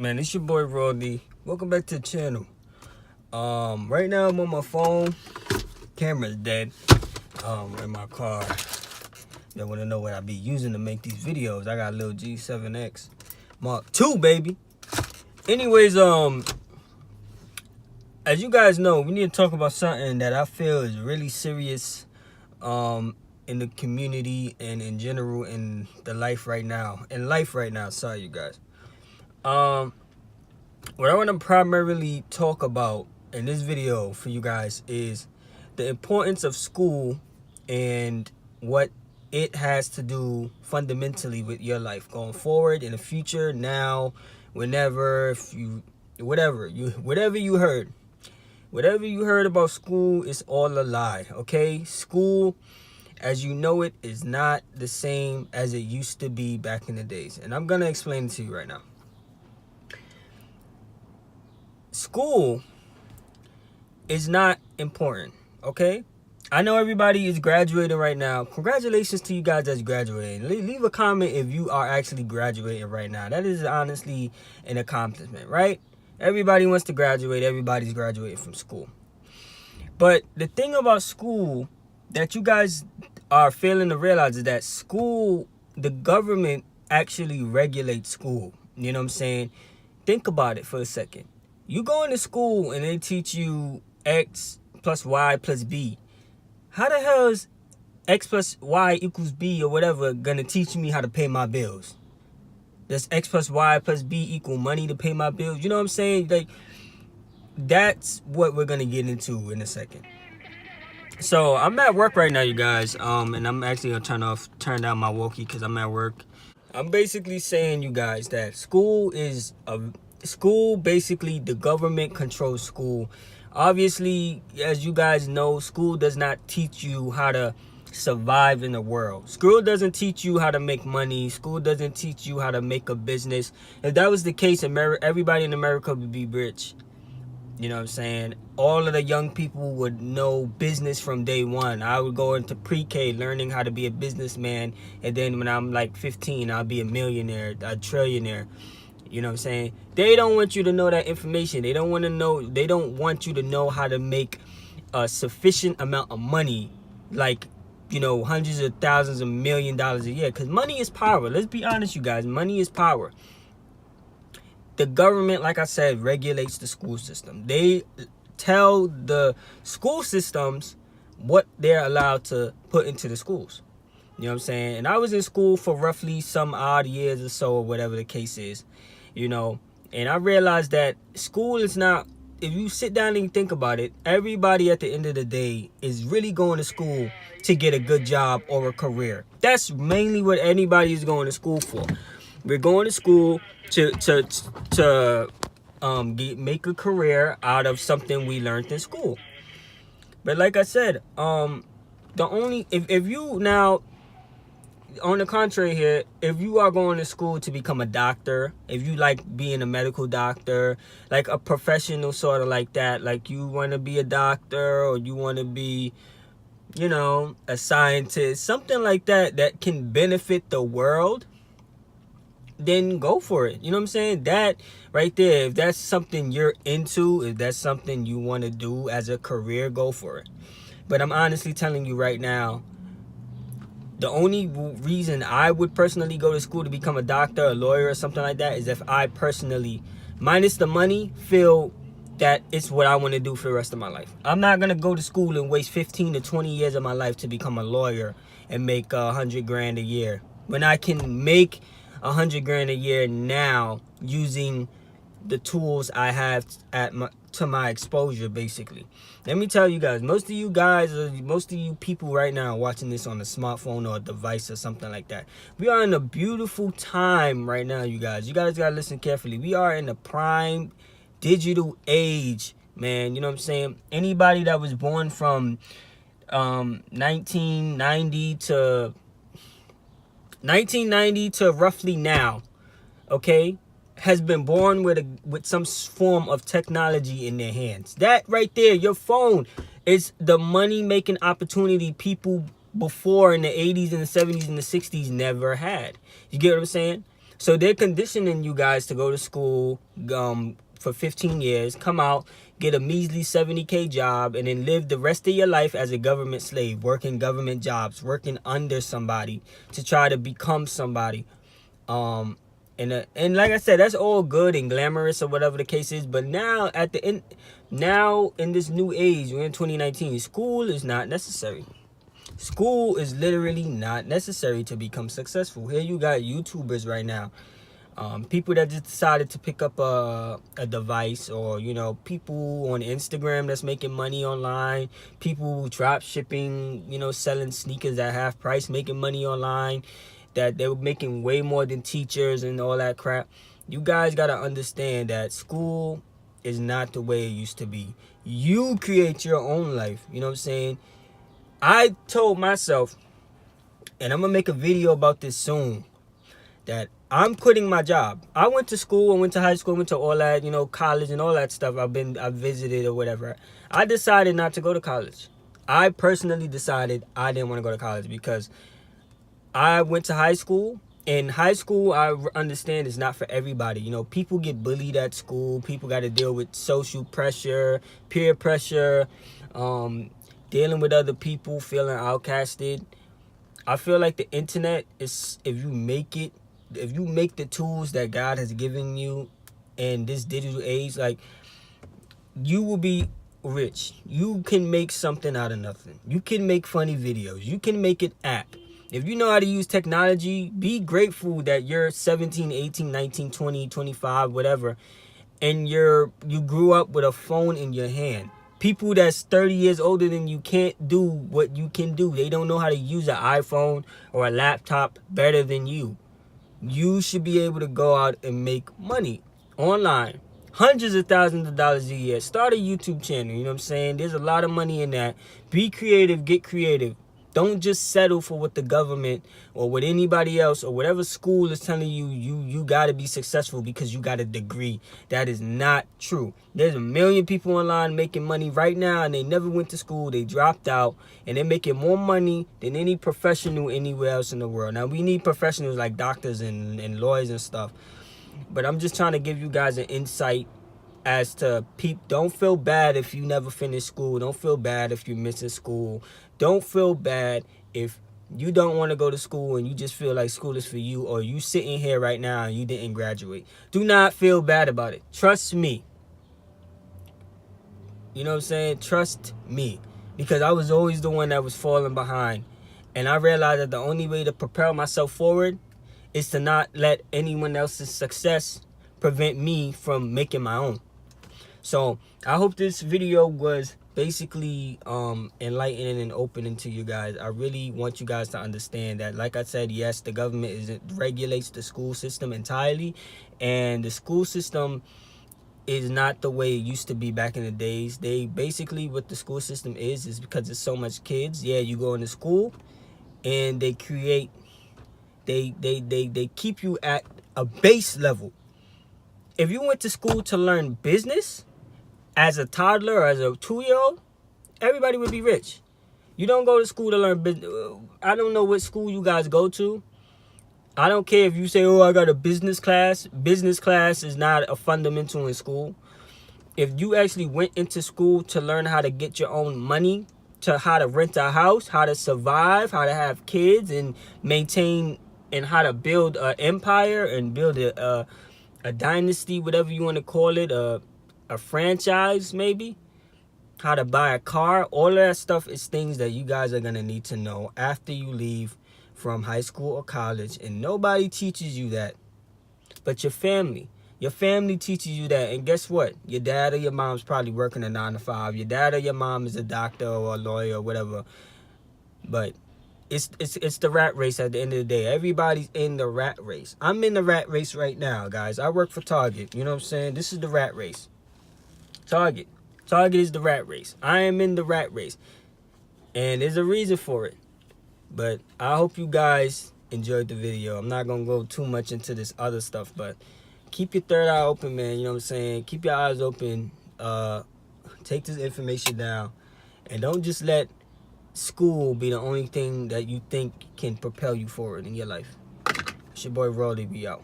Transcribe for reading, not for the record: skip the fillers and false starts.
Man, it's your boy Roddy. Welcome back to the channel. Right now I'm on my phone. Camera's dead. In my car. Y'all wanna know what I be using to make these videos? I got a little G7X Mark II, baby. Anyways, as you guys know, we need to talk about something that I feel is really serious, in the community and in general in the life right now. Sorry, you guys. What I want to primarily talk about in this video for you guys is the importance of school and what it has to do fundamentally with your life going forward in the future, now, whenever, whatever you heard about school is all a lie. Okay, school as you know it is not the same as it used to be back in the days, and I'm gonna explain it to you right now. School is not important, okay? I know everybody is graduating right now. Congratulations to you guys that's graduating. Leave a comment if you are actually graduating right now. That is honestly an accomplishment, right? Everybody wants to graduate. Everybody's graduating from school. But the thing about school that you guys are failing to realize is that school, the government actually regulates school. You know what I'm saying? Think about it for a second. You go into school and they teach you X plus Y plus B. How the hell is X plus Y equals B or whatever gonna teach me how to pay my bills? Does X plus Y plus B equal money to pay my bills? You know what I'm saying? Like, that's what we're gonna get into in a second. So I'm at work right now, you guys. And I'm actually gonna turn down my walkie because I'm at work. I'm basically saying, you guys, that school, basically the government controls school. Obviously, as you guys know, school does not teach you how to survive in the world. School doesn't teach you how to make money. School doesn't teach you how to make a business. If that was the case, everybody in America would be rich. You know what I'm saying? All of the young people would know business from day one. I would go into pre-K learning how to be a businessman, and then when I'm like 15, I'll be a millionaire, a trillionaire. You know what I'm saying? They don't want you to know that information. They don't want you to know how to make a sufficient amount of money, like, hundreds of thousands of $1 million a year. Because money is power. Let's be honest, you guys. Money is power. The government, like I said, regulates the school system. They tell the school systems what they're allowed to put into the schools. You know what I'm saying? And I was in school for roughly some odd years or so, or whatever the case is, and I realized that school is not, if you sit down and you think about it, everybody at the end of the day is really going to school to get a good job or a career. That's mainly what anybody is going to school for. We're going to school to make a career out of something we learned in school. But like I said, if you now, on the contrary here, if you are going to school to become a doctor, if you like being a medical doctor, like a professional sort of like that, like you want to be a doctor or you want to be, a scientist, something like that, that can benefit the world, then go for it. You know what I'm saying? That right there, if that's something you're into, if that's something you want to do as a career, go for it. But I'm honestly telling you right now, the only reason I would personally go to school to become a doctor, a lawyer, or something like that is if I personally, minus the money, feel that it's what I want to do for the rest of my life. I'm not going to go to school and waste 15 to 20 years of my life to become a lawyer and make $100,000 a year, when I can make $100,000 a year now using the tools I have to my exposure, basically. Let me tell you guys, most of you people right now watching this on a smartphone or a device or something like that, we are in a beautiful time right now, you guys. You guys gotta listen carefully. We are in the prime digital age, man. You know what I'm saying? Anybody that was born from 1990 to roughly now, okay, has been born with some form of technology in their hands. That right there, your phone, is the money-making opportunity people before in the 80s and the 70s and the 60s never had. You get what I'm saying? So they're conditioning you guys to go to school for 15 years, come out, get a measly 70K job, and then live the rest of your life as a government slave, working government jobs, working under somebody to try to become somebody. And like I said, that's all good and glamorous or whatever the case is. But now at the end, now in this new age, we're in 2019, school is not necessary. School is literally not necessary to become successful. Here you got YouTubers right now. People that just decided to pick up a device, or people on Instagram that's making money online, people drop shipping, selling sneakers at half price, making money online, that they were making way more than teachers and all that crap. You guys got to understand that school is not the way it used to be. You create your own life. You know what I'm saying? I told myself, and I'm gonna make a video about this soon, that I'm quitting my job. I went to school, I went to high school, I went to all that, college and all that stuff. I've visited or whatever. I decided not to go to college. I personally decided I didn't want to go to college because I went to high school. And high school, I understand, is not for everybody. People get bullied at school. People got to deal with social pressure, peer pressure, dealing with other people, feeling outcasted. I feel like the internet is, if you make the tools that God has given you in this digital age, like, you will be rich. You can make something out of nothing. You can make funny videos. You can make an app. If you know how to use technology, be grateful that you're 17, 18, 19, 20, 25, whatever, and you grew up with a phone in your hand. People that's 30 years older than you can't do what you can do. They don't know how to use an iPhone or a laptop better than you. You should be able to go out and make money online. Hundreds of thousands of dollars a year. Start a YouTube channel, you know what I'm saying? There's a lot of money in that. Be creative, get creative. Don't just settle for what the government or what anybody else or whatever school is telling you, you got to be successful because you got a degree. That is not true. There's a million people online making money right now, and they never went to school. They dropped out, and they're making more money than any professional anywhere else in the world. Now, we need professionals like doctors and lawyers and stuff. But I'm just trying to give you guys an insight as to don't feel bad if you never finish school. Don't feel bad if you're missing school. Don't feel bad if you don't want to go to school and you just feel like school is for you, or you sitting here right now and you didn't graduate. Do not feel bad about it. Trust me. You know what I'm saying? Trust me. Because I was always the one that was falling behind. And I realized that the only way to propel myself forward is to not let anyone else's success prevent me from making my own. So I hope this video was basically enlightening and opening to you guys. I really want you guys to understand that, like I said, yes, the government regulates the school system entirely, and the school system is not the way it used to be back in the days. They basically, what the school system is because there's so much kids. Yeah, you go into school and they create, they keep you at a base level. If you went to school to learn business as a toddler or as a 2-year-old, everybody would be rich. You don't go to school to learn business. I don't know what school you guys go to. I don't care if you say, oh, I got a business class. Business class is not a fundamental in school. If you actually went into school to learn how to get your own money, to how to rent a house, how to survive, how to have kids and maintain, and how to build an empire and build a dynasty, whatever you want to call it, a franchise maybe, how to buy a car, all of that stuff is things that you guys are going to need to know after you leave from high school or college. And nobody teaches you that but your family. Your family teaches you that. And guess what? Your dad or your mom's probably working a 9 to 5. Your dad or your mom is a doctor or a lawyer or whatever. But it's the rat race at the end of the day. Everybody's in the rat race. I'm in the rat race right now, guys. I work for Target. You know what I'm saying? This is the rat race. Target is the rat race. I am in the rat race. And there's a reason for it. But I hope you guys enjoyed the video. I'm not going to go too much into this other stuff, but keep your third eye open, man. You know what I'm saying? Keep your eyes open. Take this information down. And don't just let school be the only thing that you think can propel you forward in your life. It's your boy Rolly. Be out.